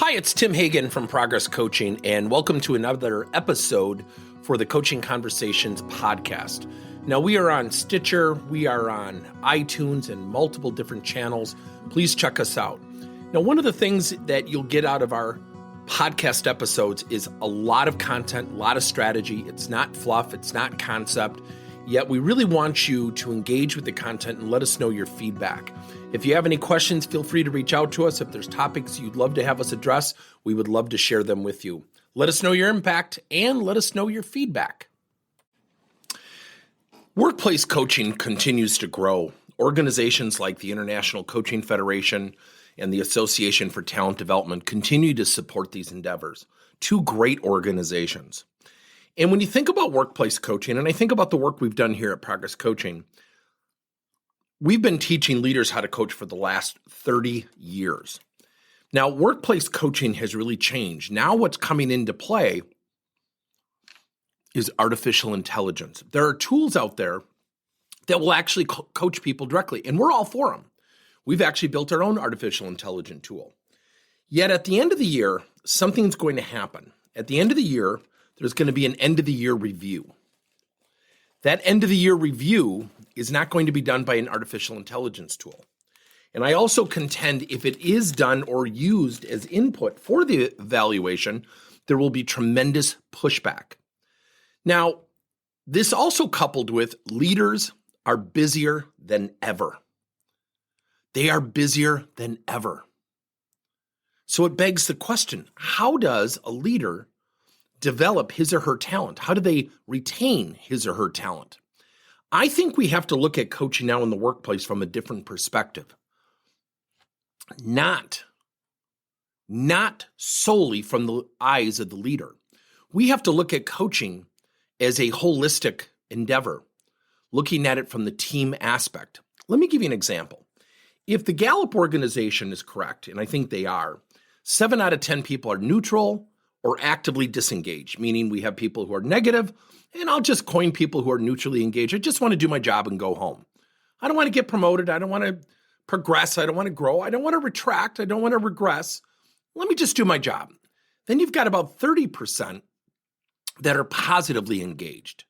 Hi, it's Tim Hagan from Progess Coaching, and welcome to another episode for the Coaching Conversations podcast. Now, we are on Stitcher, we are on iTunes, and multiple different channels. Please check us out. Now, one of the things that you'll get out of our podcast episodes is a lot of content, a lot of strategy. It's not fluff, it's not concept, yet we really want you to engage with the content and let us know your feedback. If you have any questions, feel free to reach out to us. If there's topics you'd love to have us address, we would love to share them with you. Let us know your impact and let us know your feedback. Workplace coaching continues to grow. Organizations like the International Coaching Federation and the Association for Talent Development continue to support these endeavors. Two great organizations. And when you think about workplace coaching, and I think about the work we've done here at Progess Coaching, we've been teaching leaders how to coach for the last 30 years. Now, workplace coaching has really changed. Now what's coming into play is artificial intelligence. There are tools out there that will actually coach people directly, and we're all for them. We've actually built our own artificial intelligence tool. Yet at the end of the year, something's going to happen. At the end of the year, there's going to be an end-of-the-year review. That end-of-the-year review is not going to be done by an artificial intelligence tool. And I also contend if it is done or used as input for the evaluation, there will be tremendous pushback. Now, this also coupled with leaders are busier than ever. They are busier than ever. So it begs the question, how does a leader develop his or her talent? How do they retain his or her talent? I think we have to look at coaching now in the workplace from a different perspective. Not solely from the eyes of the leader. We have to look at coaching as a holistic endeavor, looking at it from the team aspect. Let me give you an example. If the Gallup organization is correct, and I think they are, 7 out of 10 people are neutral or actively disengaged, meaning we have people who are negative, and I'll just coin people who are neutrally engaged. I just want to do my job and go home. I don't want to get promoted. I don't want to progress. I don't want to grow. I don't want to retract. I don't want to regress. Let me just do my job. Then you've got about 30% that are positively engaged.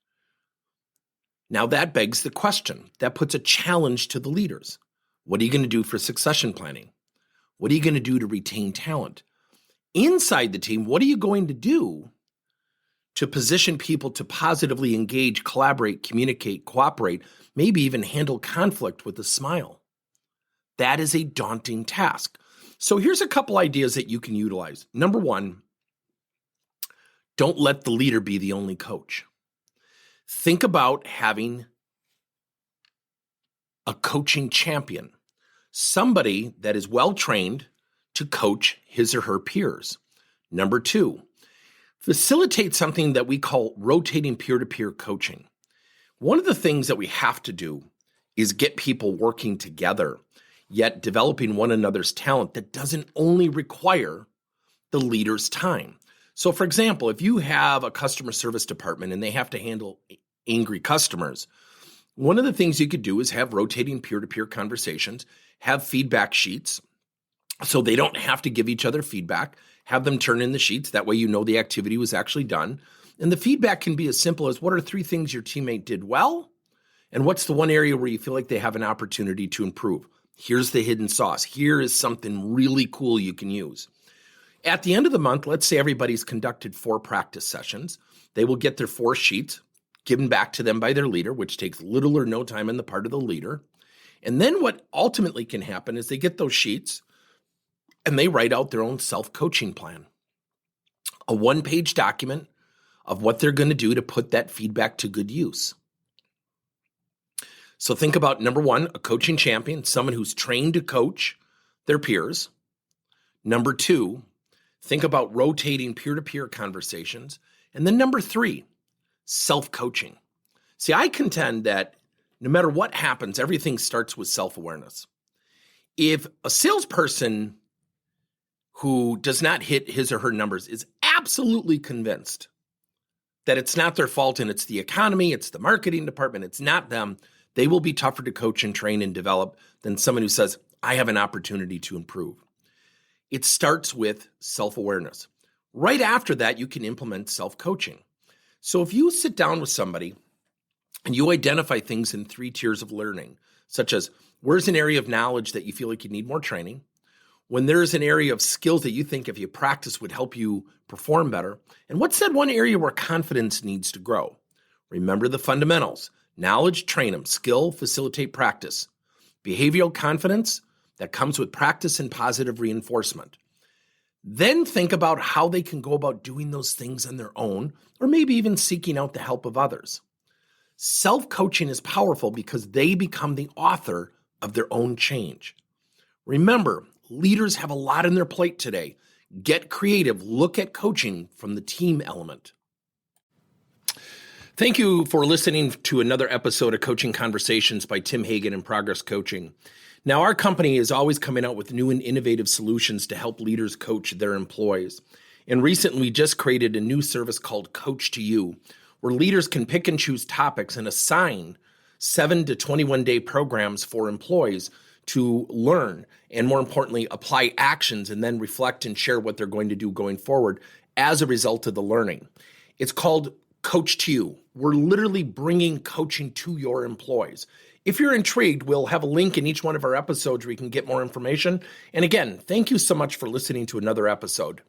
Now that begs the question. That puts a challenge to the leaders. What are you going to do for succession planning? What are you going to do to retain talent? Inside the team, what are you going to do to position people to positively engage, collaborate, communicate, cooperate, maybe even handle conflict with a smile? That is a daunting task. So here's a couple ideas that you can utilize. Number one, don't let the leader be the only coach. Think about having a coaching champion, somebody that is well-trained to coach his or her peers. Number two, facilitate something that we call rotating peer-to-peer coaching. One of the things that we have to do is get people working together, yet developing one another's talent that doesn't only require the leader's time. So for example, if you have a customer service department and they have to handle angry customers, one of the things you could do is have rotating peer-to-peer conversations, have feedback sheets, so they don't have to give each other feedback, have them turn in the sheets. That way you know the activity was actually done. And the feedback can be as simple as, what are 3 things your teammate did well? And what's the one area where you feel like they have an opportunity to improve? Here's the hidden sauce. Here is something really cool you can use. At the end of the month, let's say everybody's conducted 4 practice sessions. They will get their 4 sheets given back to them by their leader, which takes little or no time on the part of the leader. And then what ultimately can happen is they get those sheets and they write out their own self-coaching plan. A 1-page document of what they're going to do to put that feedback to good use. So think about, number one, a coaching champion, someone who's trained to coach their peers. Number 2, think about rotating peer-to-peer conversations. And then number 3, self-coaching. See, I contend that no matter what happens, everything starts with self-awareness. If a salesperson who does not hit his or her numbers is absolutely convinced that it's not their fault and it's the economy, it's the marketing department, it's not them, they will be tougher to coach and train and develop than someone who says, I have an opportunity to improve. It starts with self-awareness. Right after that, you can implement self-coaching. So if you sit down with somebody and you identify things in 3 tiers of learning, such as where's an area of knowledge that you feel like you need more training, when there's an area of skills that you think if you practice would help you perform better, and what's that one area where confidence needs to grow? Remember the fundamentals. Knowledge, train them. Skill, facilitate practice. Behavioral confidence, that comes with practice and positive reinforcement. Then think about how they can go about doing those things on their own, or maybe even seeking out the help of others. Self-coaching is powerful because they become the author of their own change. Remember, leaders have a lot on their plate today. Get creative. Look at coaching from the team element. Thank you for listening to another episode of Coaching Conversations by Tim Hagen and Progess Coaching. Now, our company is always coming out with new and innovative solutions to help leaders coach their employees. And recently, we just created a new service called Coach to You, where leaders can pick and choose topics and assign 7 to 21-day programs for employees to learn and, more importantly, apply actions and then reflect and share what they're going to do going forward as a result of the learning. It's called Coach to You. We're literally bringing coaching to your employees. If you're intrigued, we'll have a link in each one of our episodes where you can get more information. And again, thank you so much for listening to another episode.